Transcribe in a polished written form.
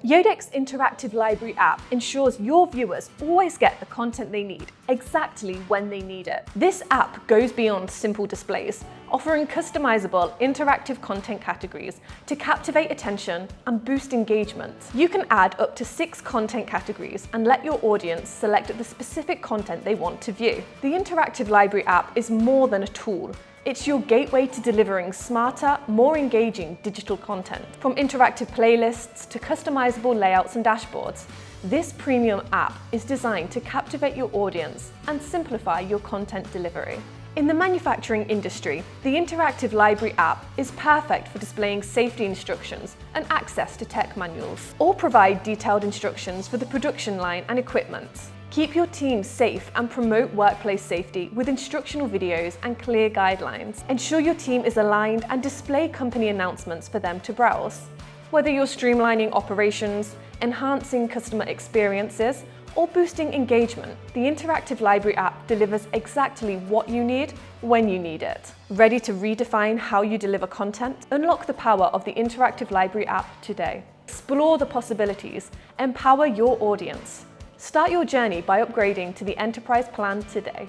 Yodeck's interactive library app ensures your viewers always get the content they need, exactly when they need it. This app goes beyond simple displays, offering customizable interactive content categories to captivate attention and boost engagement. You can add up to 6 content categories and let your audience select the specific content they want to view. The interactive library app is more than a tool. It's your gateway to delivering smarter, more engaging digital content. From interactive playlists to customizable layouts and dashboards, this premium app is designed to captivate your audience and simplify your content delivery. In the manufacturing industry, the interactive library app is perfect for displaying safety instructions and access to tech manuals, or provide detailed instructions for the production line and equipment. Keep your team safe and promote workplace safety with instructional videos and clear guidelines. Ensure your team is aligned and display company announcements for them to browse. Whether you're streamlining operations, enhancing customer experiences, or boosting engagement, the interactive library app delivers exactly what you need when you need it. Ready to redefine how you deliver content? Unlock the power of the interactive library app today. Explore the possibilities, empower your audience. Start your journey by upgrading to the Enterprise plan today.